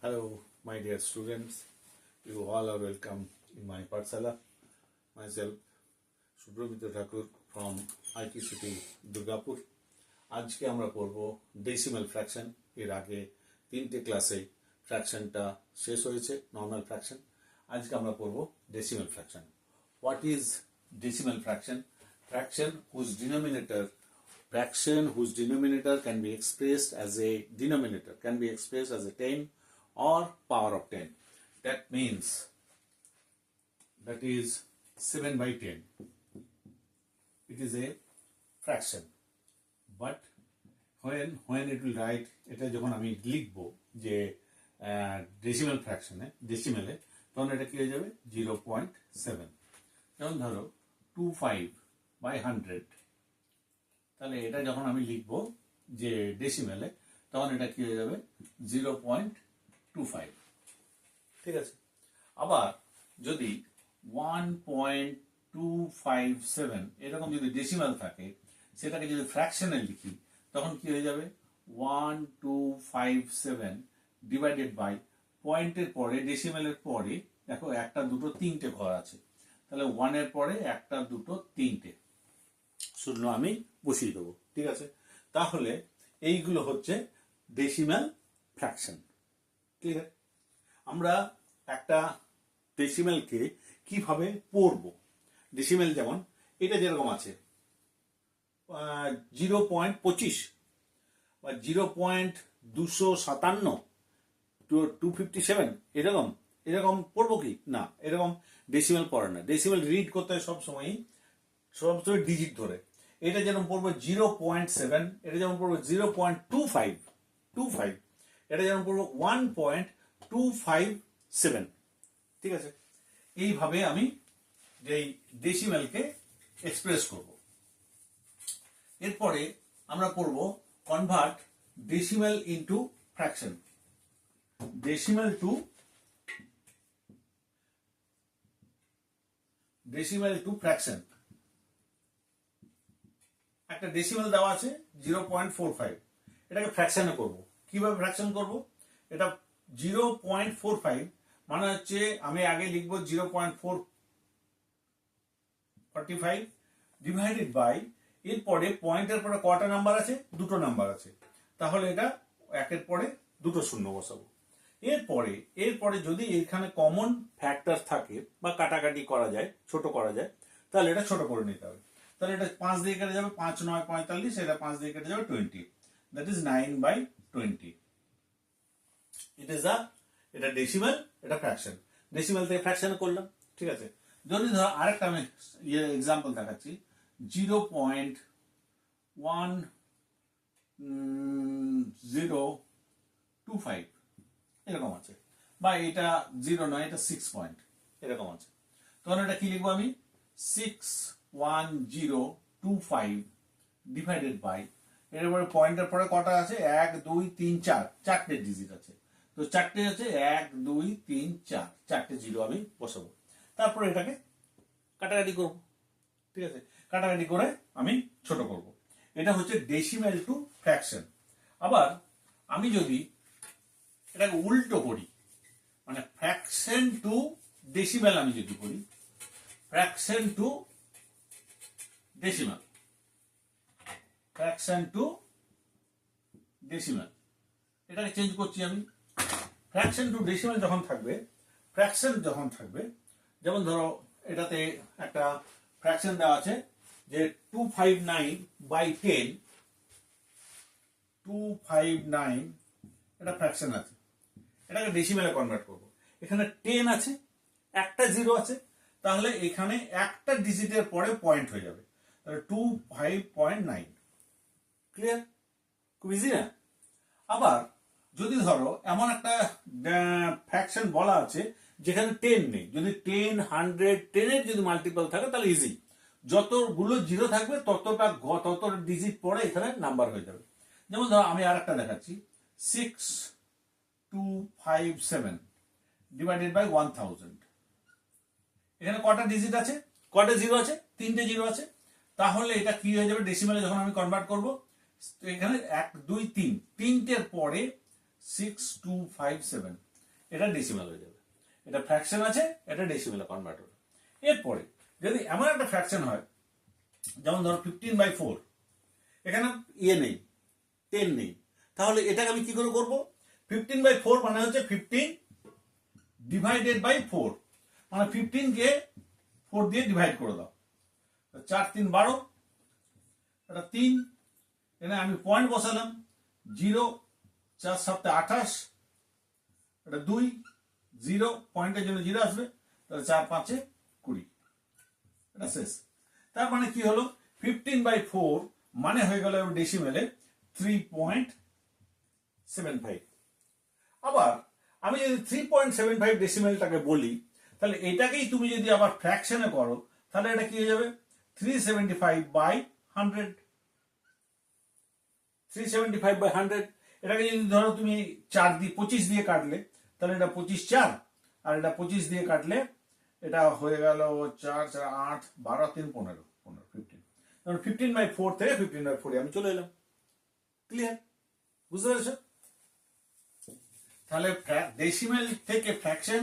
Hello, my dear students. You all are welcome in my Pathshala. Myself, Subramitra Thakur from IT City, Durgapur. আজকে আমরা পড়ব decimal fraction. এর আগে তিনটে ক্লাসে ফ্র্যাকশনটা শেষ হয়েছে, নর্মাল ফ্র্যাকশন। আজকে আমরা পড়ব decimal fraction. What is decimal fraction? Fraction whose denominator can be expressed as a 10 or power of 10. That means that is 7 by 10. It is a fraction. But when it will write, এটা যখন আমি লিখব যে decimal ফ্র্যাকশনে ডেসিমালে, তখন এটা কি হয়ে যাবে 0.7। যেমন ধরো 25/100, তাহলে এটা যখন আমি লিখব যে ডেসিমালে, তখন এটা কি হয়ে যাবে 0.25। ঠিক আছে। আবার যদি 1.257 এরকম যদি ডেসিমাল থাকে, সেটাকে যদি ফ্র্যাকশনে লিখি, তখন কি হয়ে যাবে 1257 ডিভাইডেড বাই পয়েন্টের পরে, ডেসিমালের পরে দেখো একটা দুটো তিনটে ঘর আছে, তাহলে 1 এর পরে একটা দুটো তিনটে শূন্য আমি বসিয়ে দেবো। ঠিক আছে। তাহলে এইগুলো হচ্ছে ডেসিমাল ফ্র্যাকশন। ঠিক আছে। আমরা একটা ডেসিমালকে কিভাবে পড়ব? ডেসিমাল যেমন এটা যেরকম আছে 0.25 বা 0.257, 257, এরকম পড়বো কি না? এরকম ডেসিমাল পড়ে না। ডেসিমাল রিড করতে হয় সবসময় ডিজিট ধরে। এটা যেমন পড়বো 0.7, এটা যেমন পড়বো 0.25, এটা যেমন পড়বো 1.257। ঠিক আছে। এইভাবে আমি এই ডেসিমালকে এক্সপ্রেস করব। এরপরে আমরা পড়ব convert decimal into fraction. Decimal two fraction. একটা ডেসিমাল দেওয়া আছে 0.45, এটাকে ফ্র্যাকশনে করব। কিভাবে ফ্র্যাকশন করব? এটা 0.45 মানে হচ্ছে আমি আগে লিখবো 0.445 ডিভাইডেড বাই, এরপরে পয়েন্টের পরে কটা নাম্বার আছে? দুটো নাম্বার আছে, তাহলে এটা একের পরে দুটো শূন্য বসাবো। এরপরে যদি এখানে কমন ফ্যাক্টর থাকে বা কাটাকাটি করা যায়, ছোট করা যায়, তাহলে এটা ছোট করে নিতে হবে। তাহলে এটা 5 দিয়ে কেটে যাবে, 5 9 45, এটা 5 দিয়ে কেটে যাবে 20, দ্যাট ইজ 9/20। এটা ডেসিমাল, এটা ফ্র্যাকশন। ডেসিমাল থেকে ফ্র্যাকশন করলাম। ঠিক আছে। যদি ধরো আরেকটা আমি এক্সাম্পল দেখাচ্ছি, 0.1025 এরকম আছে, বা এটা 0 নয়, এটা 6 পয়েন্ট এরকম আছে। তখন এটা কি লিখবো আমি? 61025 ডিভাইডেড বাই, এরপরে পয়েন্টের পরে কটা আছে? 1 2 3 4, চারটে ডিজিট আছে, তো চারটে আছে 1 2 3 4, চারটে জিরো আমি বসাবো। তারপরে এটাকে কাটাকাটি করব। ঠিক আছে। কাটাকাটি করে আমি ছোট করব। এটা হচ্ছে ডেসিমাল টু ফ্র্যাকশন। আবার আমি যদি এটাকে উল্টো করি, মানে ফ্র্যাকশন টু ডেসিমাল আমি যদি করি, ফ্র্যাকশন টু ডেসিমাল, এটাকে চেঞ্জ করছি আমি। ফ্র্যাকশন টু ডেসিমাল যখন থাকবে, যেমন ধরো এটাতে একটা ফ্র্যাকশন দেওয়া আছে যে 259/10, 259, এটা ফ্র্যাকশন আছে, এটাকে ডেসিমালে কনভার্ট করব। এখানে 10 আছে, একটা জিরো আছে, তাহলে এখানে একটা ডিজিটের পরে পয়েন্ট হয়ে যাবে, তাহলে 25.9। ক্লিয়ার? খুব ইজি না? আবার যদি ধরো এমন একটা ফ্র্যাকশন বলা আছে যেখানে 10 নেই, যদি 10 100 10 এর যদি মাল্টিপল থাকে, তাহলে ইজি, যতগুলো জিরো থাকবে তত ডিজিট পরে এখানে নাম্বার হয়ে যাবে। যেমন ধরো আমি আর একটা দেখাচ্ছি, 6257 ডিভাইডেড বাই 1000। এখানে কটা ডিজিট আছে? কটা জিরো আছে? তিনটে জিরো আছে। তাহলে এটা কি হয়ে যাবে ডেসিমালে যখন আমি কনভার্ট করব? এখানে 1 2 3, তিনটের পরে 6257, এটা ডেসিমাল হয়ে যাবে। এটা ফ্র্যাকশন আছে, এটা ডেসিমালে কনভার্ট হবে। এরপরে যদি এমন একটা ফ্র্যাকশন হয়, যেমন ধরো 15/4, এখানে নেই, 10 নেই, তাহলে এটাকে আমি কি করে করবো? 15/4 মানে হচ্ছে 15 ডিভাইডেড বাই 4, মানে 15 কে 4 দিয়ে ডিভাইড করে দাও। 4 3 12, এটা 3, এখানে আমি পয়েন্ট বসালাম 0, 4 7 28, এটা 2, 0, পয়েন্টের জন্য 0 আসবে, তাহলে 4 5 20, এটা শেষ। তার মানে কি হলো? 15/4 মানে হয়ে গেল ডেসিমেলে 3.75। আবার আমি যদি 3.75 ডেসিমেলটাকে বলি, তাহলে এটাকেই তুমি যদি আবার ফ্র্যাকশনে করো, তাহলে এটা কি হয়ে যাবে? 375/100। 375/100, এটাকে যদি ধরো তুমি 25 দিয়ে কাটলে, তাহলে এটা 25 4, আর এটা 25 দিয়ে কাটলে এটা হয়ে গেল 4 4 8 12 3 15 15 15/4 থেকে 15/4 আমি চলে এলাম। ক্লিয়ার? বুঝতে পেরেছো? তাহলে ডেসিমেল থেকে ফ্র্যাকশন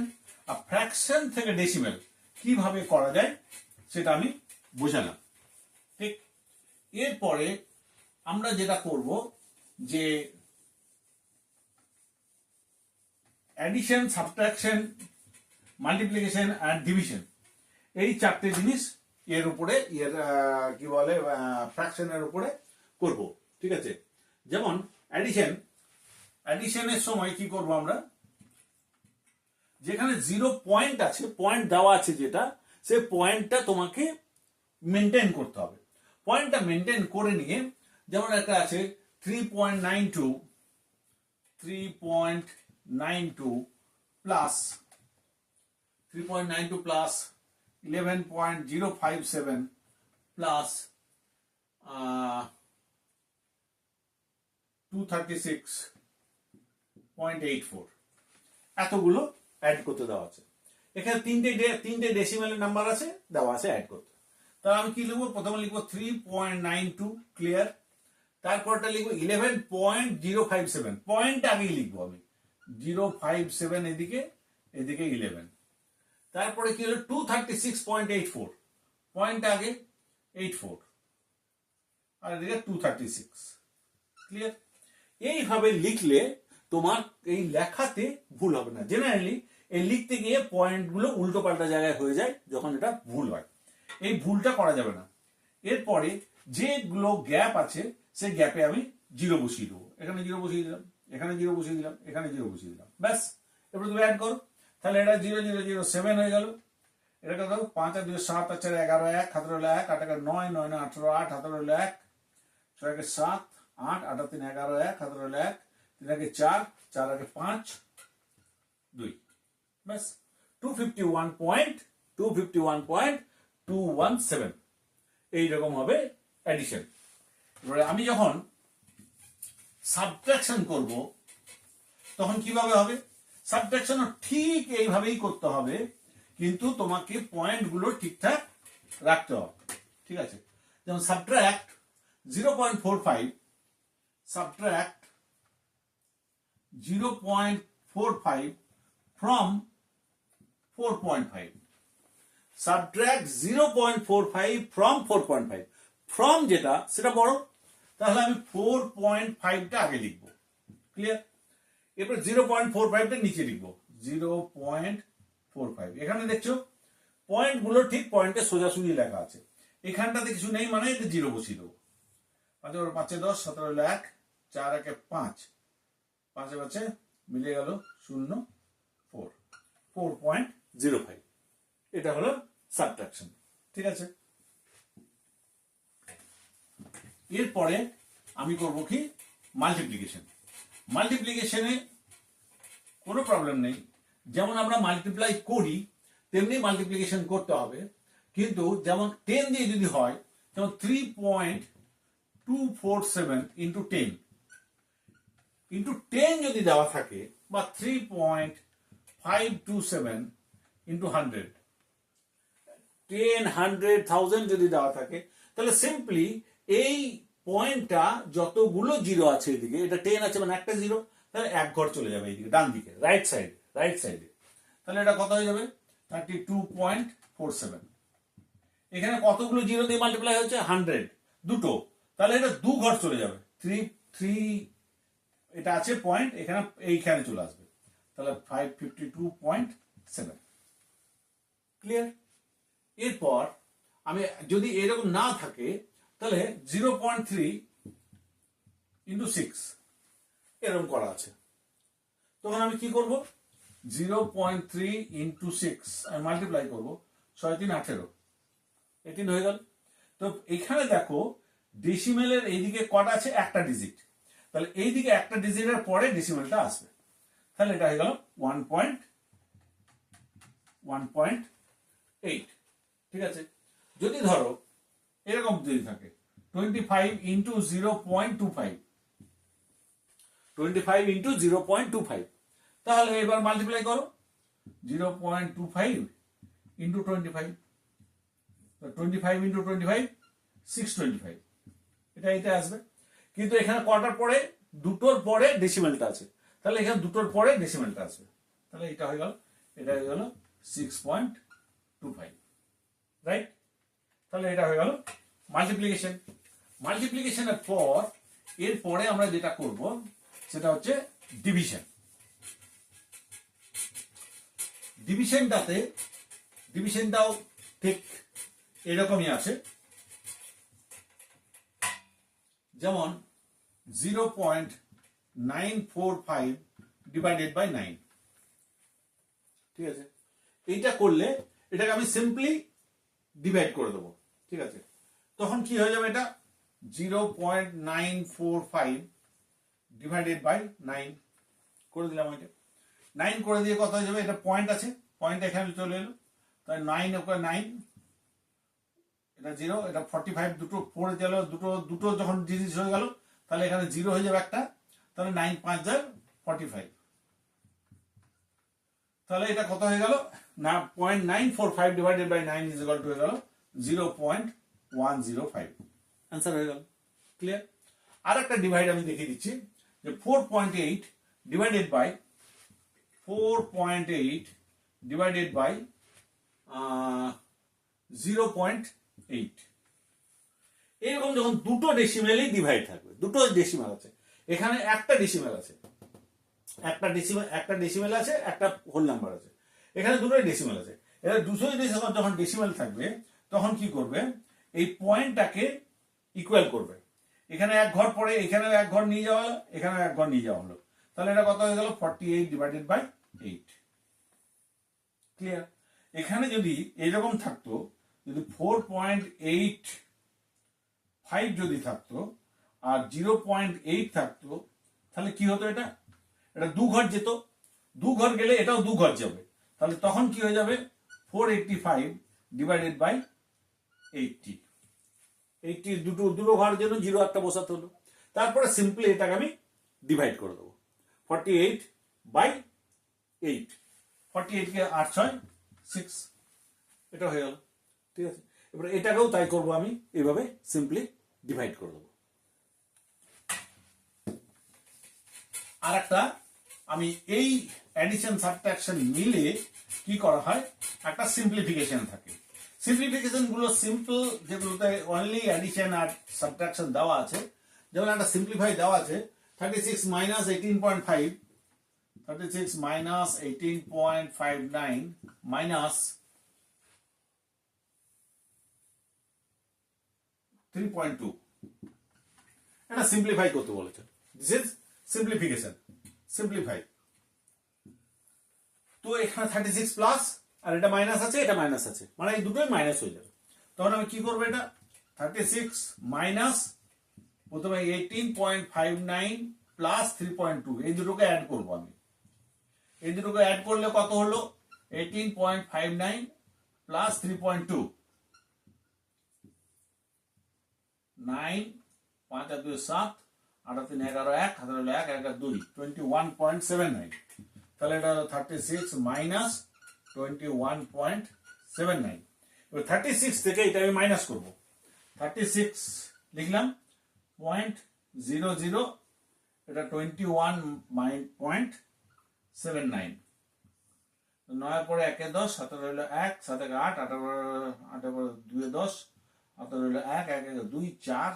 আর ফ্র্যাকশন থেকে ডেসিমেল কিভাবে করা যায় সেটা আমি বোঝালাম। ঠিক, এরপরে আমরা যেটা করব যে অ্যাডিশন, সাবট্রাকশন, মাল্টিপ্লিকেশন আর ডিভিশন, এই 4টে জিনিস এর উপরে কি বলে ফ্র্যাকশনের উপরে করব। ঠিক আছে? যেমন অ্যাডিশনের সময় কি করব আমরা? যেখানে 0 পয়েন্ট আছে, পয়েন্ট দেওয়া আছে যেটা, সে পয়েন্টটা তোমাকে মেনটেন করতে হবে। পয়েন্টটা মেনটেন করে নিয়ে, যেমন একটা আছে 3.92 প্লাস 11.057 প্লাস 236.84, এতগুলো অ্যাড করতে দেওয়া আছে। এখানে তিনটে ডেসিমেলের নাম্বার আছে, দেওয়া আছে অ্যাড করতে। তাহলে আমি কি লিখবো? প্রথমে লিখবো 3.92, ক্লিয়ার। তারপরটা লিখবো 11.057, পয়েন্ট আগেই লিখবো আমি, 057 এদিকে, এদিকে 11। তারপরে কি হলো? 236.84, পয়েন্ট আগে 84, আর এদিকে 236, ক্লিয়ার। এইভাবে লিখলে তোমার এই লেখাতে ভুল হবে না। জেনারেলি এই লিখতে গিয়ে পয়েন্টগুলো উল্টো পাল্টা জায়গায় হয়ে যায় যখন এটা ভুল হয়, এই ভুলটা করা যাবে না। এরপরে যেগুলো গ্যাপ আছে সেই গ্যাপে আমি 0 বসিয়ে দেবো। এখানে 0 বসিয়ে দিলাম, এখানে 0 বসিয়ে দিলাম, এখানে 0 বসিয়ে দিলাম, ব্যাস। এবার তুমি অ্যাড করো, তাহলে এটা 0007 হয়ে গেল। এটাকে ধরো 5 আর 2 7 আর 4 11 1 হাতের হলো 1 8 9 9 18 8 হাতের হলো 1 6 7 8 8 3 11 1 হাতের হলো 1 3 4 4 5 2, ব্যাস। 251.217 এইরকম হবে অ্যাডিশন। এবারে আমি যখন সাবট্রাকশন করব তখন কিভাবে হবে? সাবট্রাকশন ঠিক এইভাবেই করতে হবে, কিন্তু তোমাকে পয়েন্টগুলো ঠিকঠাক রাখতে হবে। ঠিক আছে? যেমন subtract 0.45, subtract 0.45 from 4.5, subtract 0.45 from 4.5, from যেটা সেটা বড়, তাহলে আমি 4.5টা আগে লিখবো, ক্লিয়ার। এরপর 0.45টা নিচে লিখবো, 0.45। এখানে দেখছো পয়েন্ট গুলো ঠিক পয়েন্টে সোজাসুজি লেখা আছে, এখানটাতে কিছু নেই, মানে এটা 0 বসিয়ে দেবো। 5 5 10 17 1 4 1 5 5 5 মিলে গেল 0 4 4.05। এটা হলো সাবট্রাকশন। ঠিক আছে? এরপরে আমি করব কি? মাল্টিপ্লিকেশন। মাল্টিপ্লিকেশনে কোনো প্রবলেম নেই, যেমন আমরা মাল্টিপ্লাই করি তেমনি মাল্টিপ্লিকেশন করতে হবে, কিন্তু যেমন 10 দিয়ে যদি হয়, যেমন 3.247 ইন্টু 10 যদি দেওয়া থাকে, বা 3.527 ইন্টু 100, 10 100 1000 যদি দেওয়া থাকে, তাহলে সিম্পলি এই পয়েন্টটা যতগুলো জিরো আছে এদিকে, এটা 10 আছে মানে একটা জিরো, তাহলে এক ঘর চলে যাবে এইদিকে, ডান দিকে, রাইট রাইট সাইডে, তাহলে এটা কত হয়ে যাবে 32.47। এখানে কতগুলো জিরো দিয়ে মাল্টিপ্লাই হচ্ছে 100, দুটো, তাহলে এটা দু ঘর চলে যাবে, 3 এটা আছে পয়েন্ট, এখানে এইখানে চলে আসবে, তাহলে 552.7। ক্লিয়ার? এরপর আমি যদি এরকম না থাকে তাহলে 0.3 ইন্টু 6 এরকম করা আছে, তখন আমি কি করব 0.3 ইন্টু 6 আমি মাল্টিপ্লাই করবো, 6 3 18, 18 হয়ে গেল। তো এখানে দেখো ডেসিমেলের এইদিকে কটা আছে, একটা ডিজিট, তাহলে এইদিকে একটা ডিজিটের পরে ডেসিমেলটা আসবে, তাহলে এটা হয়ে গেল 1.8। ঠিক আছে? যদি ধরো এরকম যদি থাকে 25 ইন্টু 0.25, 25 ইন্টু 0.25, তাহলে এবার মাল্টিপ্লাই করো 0.25 ইন্টু 25, 25 ইন্টু 25 625, এটা আসবে। কিন্তু এখানে কটার পরে, দুটোর পরে ডেসিমেলটা আছে, তাহলে এখানে দুটোর পরে ডেসিমেলটা আসবে, তাহলে এটা হয়ে গেল 6.25। রাইট? তাহলে এটা হয়ে গেল মাল্টিপ্লিকেশন। মাল্টিপ্লিকেশনের পর এরপরে আমরা যেটা করব সেটা হচ্ছে ডিভিশন। ডিভিশনটাও ঠিক এরকমই আছে, যেমন 0.945 ডিভাইডেড বাই 9। ঠিক আছে? এইটা করলে এটাকে আমি সিম্পলি ডিভাইড করে দেবো। ঠিক আছে? তখন কি হয়ে যাবে, এটা 0.945 ডিভাইডেড বাই 9 করে দিলাম। ওইটা 9 করে দিয়ে কত হয়ে যাবে, এটা পয়েন্ট আছে, পয়েন্ট এখানে চলে এলো, তাই 9 ওপরে 9, এটা 0, এটা 45, দুটো 4 গেল, দুটো যখন ডিজিট হয়ে গেল তাহলে এখানে 0 হয়ে যাবে একটা, তাহলে 9 5 যায় 45, তাহলে এটা কত হয়ে গেল না 0.945 divided by 9 is equal to হয়ে গেল 0.105। आंसर হয়ে গেল। ক্লিয়ার? আর একটা ডিভাইড আমি দেখিয়ে দিচ্ছি, যে 4.8 ডিভাইডেড বাই 0.8, এরকম যখন দুটো ডেসিমেলই ডিভাইড থাকবে, দুটো ডেসিমেল আছে, এখানে একটা ডেসিমেল আছে, একটা ডেসিমেল আছে, একটা হোল নাম্বার আছে, এখানে দুটোই ডেসিমেল আছে। এবার দুটোই যখন ডেসিমেল থাকবে তখন কি করবে, এই পয়েন্টটাকে ইকুয়াল করবে, এখানে এক ঘর পরে এখানে এক ঘর নিয়ে যাওয়া হলো, এখানে এক ঘর নিয়ে যাওয়া হলো, তাহলে এটা কত হয়ে গেল 48 ডিভাইডেড বাই 8। ক্লিয়ার? এখানে যদি এরকম থাকতো, যদি 4.85 যদি থাকতো আর 0.8 থাকতো, তাহলে কি হতো, এটা দু ঘর যেত, দু ঘর গেলে এটাও দু ঘর যাবে, তাহলে তখন কি হয়ে যাবে 485 ডিভাইডেড বাই 80। দুটো ঘরের জন্য 0 একটা বসাতে হলো, তারপরে সিম্পলি এটাকে আমি ডিভাইড করে দেবো 48 বাই 8, 48 কে 8 6 6, এটা হয়ে গেল। ঠিক আছে? এবার এটাকেও তাই করবো, আমি এইভাবে সিম্পলি ডিভাইড করে দেবো। আর একটা আমি এই অ্যাডিশন সাবট্রাকশন মিলে কি করা হয়, একটা সিম্পলিফিকেশন থাকে। সিম্পলিফিকেশন গুলো সিম্পল, যেগুলোতে অনলি অ্যাডিশন আর সাবট্রাকশন দেওয়া আছে, যেমন একটা সিম্পলিফাই দেওয়া আছে 36 মাইনাস 18.5, 36 মাইনাস 18.59 মাইনাস 3.2, এটা সিম্পলিফাই করতে বলেছে। This is simplification, simplify. তো এখানে 36 প্লাস আর এটা মাইনাস আছে, এটা মাইনাস আছে, মানে এই দুটোই মাইনাস হয়ে যাবে। তখন আমি কি করবো, এটা 36 মাইনাস প্রথমে 18.59 প্লাস 3.2, এই দুটোকে অ্যাড করবো আমি। এই দুটোকে অ্যাড করলে কত হলো 18.59 প্লাস 3.2, 9 5 আর 2 7, 8 3 11 1, হাতে হলো 1 1 2, 21.79, তাহলে এটা হলো 36 মাইনাস 21.79। এবার 36 থেকে এটা আমি মাইনাস করবো, 36 লিখলাম 0.00, এটা 21.79, 9 পরে 1 এ 10, 17 হইলো 1, 7 এ 8, 8 পরে 2 এ 10, 18 হইলো 1, 1 এ 2, 4,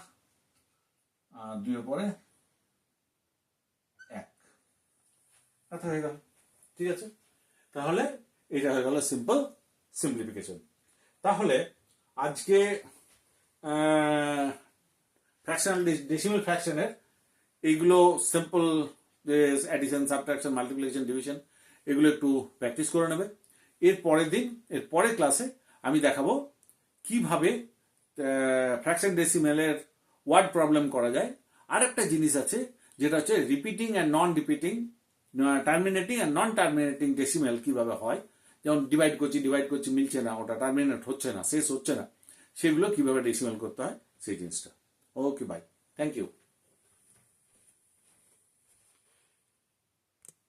আর 2 এ পরে 1, এটা হয়ে গেল। ঠিক আছে, তাহলে এটা হয়ে গেল সিম্পল সিম্পলিফিকেশন। তাহলে আজকে ফ্র্যাকশনাল ডেসিমাল ফ্র্যাকশনের এইগুলো simple addition, subtraction, multiplication, division এগুলো একটু প্র্যাকটিস করে নেবে। এর পরের দিন, এর পরের ক্লাসে আমি দেখাবো কিভাবে ফ্র্যাকশন ডেসিমেলের ওয়ার্ড প্রবলেম করা যায়। আর একটা জিনিস আছে যেটা হচ্ছে repeating and non repeating, terminating and non terminating decimal কিভাবে হয়। যেমন ডিভাইড করছি মিলছে না, ওটা টার্মিনেট হচ্ছে না, শেষ হচ্ছে না, সেগুলো কিভাবে ডেসিমেল করতে হয় সেই জিনিসটা। ওকে, বাই, থ্যাংক ইউ।